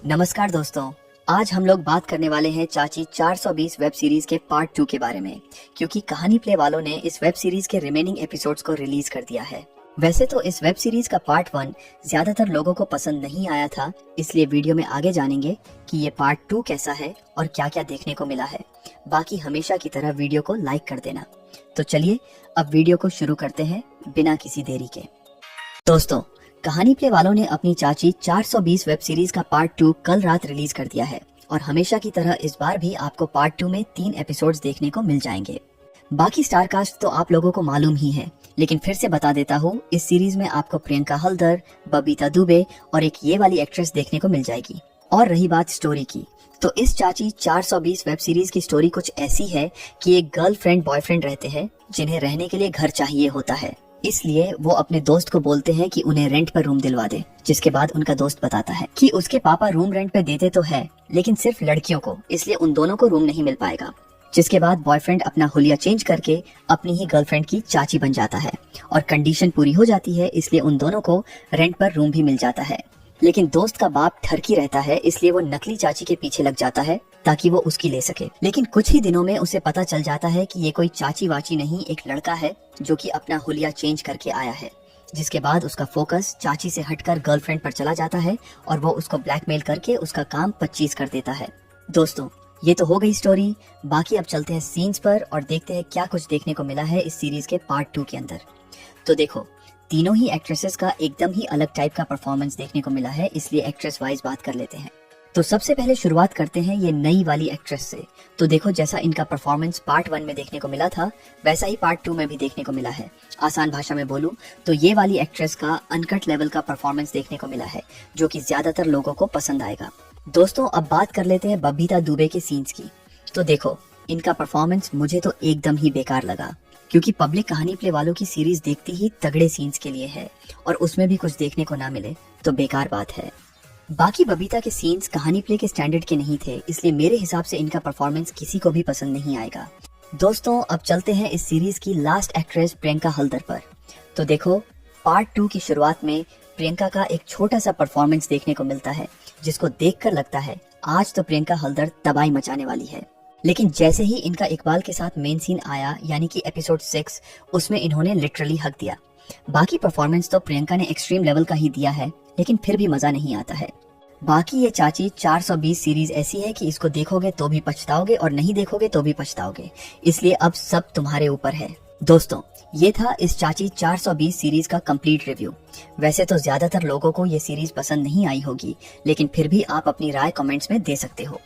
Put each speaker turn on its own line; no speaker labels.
नमस्कार दोस्तों, आज हम लोग बात करने वाले हैं चाची 420 वेब सीरीज के पार्ट 2 के बारे में, क्योंकि कहानी प्ले वालों ने इस वेब सीरीज के रिमेनिंग एपिसोड्स को रिलीज कर दिया है। वैसे तो इस वेब सीरीज का पार्ट 1 ज्यादातर लोगों को पसंद नहीं आया था, इसलिए वीडियो में आगे जानेंगे कि ये पार्ट 2 कैसा है और क्या क्या देखने को मिला है। बाकी हमेशा की तरह वीडियो को लाइक कर देना। तो चलिए अब वीडियो को शुरू करते हैं बिना किसी देरी के। दोस्तों, कहानी प्ले वालों ने अपनी चाची 420 वेब सीरीज का पार्ट 2 कल रात रिलीज कर दिया है और हमेशा की तरह इस बार भी आपको पार्ट 2 में 3 एपिसोड्स देखने को मिल जाएंगे। बाकी स्टार कास्ट तो आप लोगों को मालूम ही है, लेकिन फिर से बता देता हूँ, इस सीरीज में आपको प्रियंका हल्दर, बबीता दुबे और एक ये वाली एक्ट्रेस देखने को मिल जाएगी। और रही बात स्टोरी की, तो इस चाची 420 वेब सीरीज की स्टोरी कुछ ऐसी है कि एक गर्लफ्रेंड बॉयफ्रेंड रहते हैं जिन्हें रहने के लिए घर चाहिए होता है। इसलिए वो अपने दोस्त को बोलते हैं कि उन्हें रेंट पर रूम दिलवा दे, जिसके बाद उनका दोस्त बताता है कि उसके पापा रूम रेंट पे देते तो है, लेकिन सिर्फ लड़कियों को, इसलिए उन दोनों को रूम नहीं मिल पाएगा। जिसके बाद बॉयफ्रेंड अपना हुलिया चेंज करके अपनी ही गर्लफ्रेंड की चाची बन जाता है और कंडीशन पूरी हो जाती है, इसलिए उन दोनों को रेंट पर रूम भी मिल जाता है। लेकिन दोस्त का बाप ठरकी रहता है, इसलिए वो नकली चाची के पीछे लग जाता है ताकि वो उसकी ले सके। लेकिन कुछ ही दिनों में उसे पता चल जाता है कि ये कोई चाची वाची नहीं, एक लड़का है जो कि अपना हुलिया चेंज करके आया है। जिसके बाद उसका फोकस चाची से हटकर गर्लफ्रेंड पर चला जाता है और वो उसको ब्लैकमेल करके उसका काम 25 कर देता है। दोस्तों, ये तो हो गई स्टोरी। बाकी अब चलते हैं सीन्स पर और देखते हैं क्या कुछ देखने को मिला है इस सीरीज के पार्ट 2 के अंदर। तो देखो, तीनों ही एक्ट्रेसेस का एकदम ही अलग टाइप का परफॉर्मेंस देखने को मिला है, इसलिए एक्ट्रेस वाइज बात कर लेते हैं। तो सबसे पहले शुरुआत करते हैं ये नई वाली एक्ट्रेस से। तो देखो, जैसा इनका परफॉर्मेंस पार्ट 1 में देखने को मिला था, वैसा ही पार्ट 2 में भी देखने को मिला है। आसान भाषा में बोलूं तो ये वाली एक्ट्रेस का अनकट लेवल का परफॉर्मेंस देखने को मिला है, जो कि ज्यादातर लोगों को पसंद आएगा। दोस्तों, अब बात कर लेते हैं बबीता दुबे के सीन्स की। तो देखो, इनका परफॉर्मेंस मुझे तो एकदम ही बेकार लगा, क्योंकि पब्लिक कहानी प्ले वालों की सीरीज देखती ही तगड़े सीन्स के लिए है और उसमें भी कुछ देखने को ना मिले तो बेकार बात है। बाकी बबीता के सीन्स कहानी प्ले के स्टैंडर्ड के नहीं थे, इसलिए मेरे हिसाब से इनका परफॉर्मेंस किसी को भी पसंद नहीं आएगा। दोस्तों, अब चलते हैं इस सीरीज की लास्ट एक्ट्रेस प्रियंका हल्दर पर। तो देखो, पार्ट 2 की शुरुआत में प्रियंका का एक छोटा सा परफॉर्मेंस देखने को मिलता है, जिसको देखकर लगता है आज तो प्रियंका हल्दर तबाही मचाने वाली है। लेकिन जैसे ही इनका इकबाल के साथ मेन सीन आया, यानी कि एपिसोड 6, उसमें इन्होंने लिटरली हक दिया। बाकी परफॉर्मेंस तो प्रियंका ने एक्सट्रीम लेवल का ही दिया है, लेकिन फिर भी मजा नहीं आता है। बाकी ये चाची 420 सीरीज ऐसी है कि इसको देखोगे तो भी पछताओगे और नहीं देखोगे तो भी पछताओगे, इसलिए अब सब तुम्हारे ऊपर है। दोस्तों, ये था इस चाची 420 सीरीज का कंप्लीट रिव्यू। वैसे तो ज्यादातर लोगों को ये सीरीज पसंद नहीं आई होगी, लेकिन फिर भी आप अपनी राय कमेंट्स में दे सकते हो।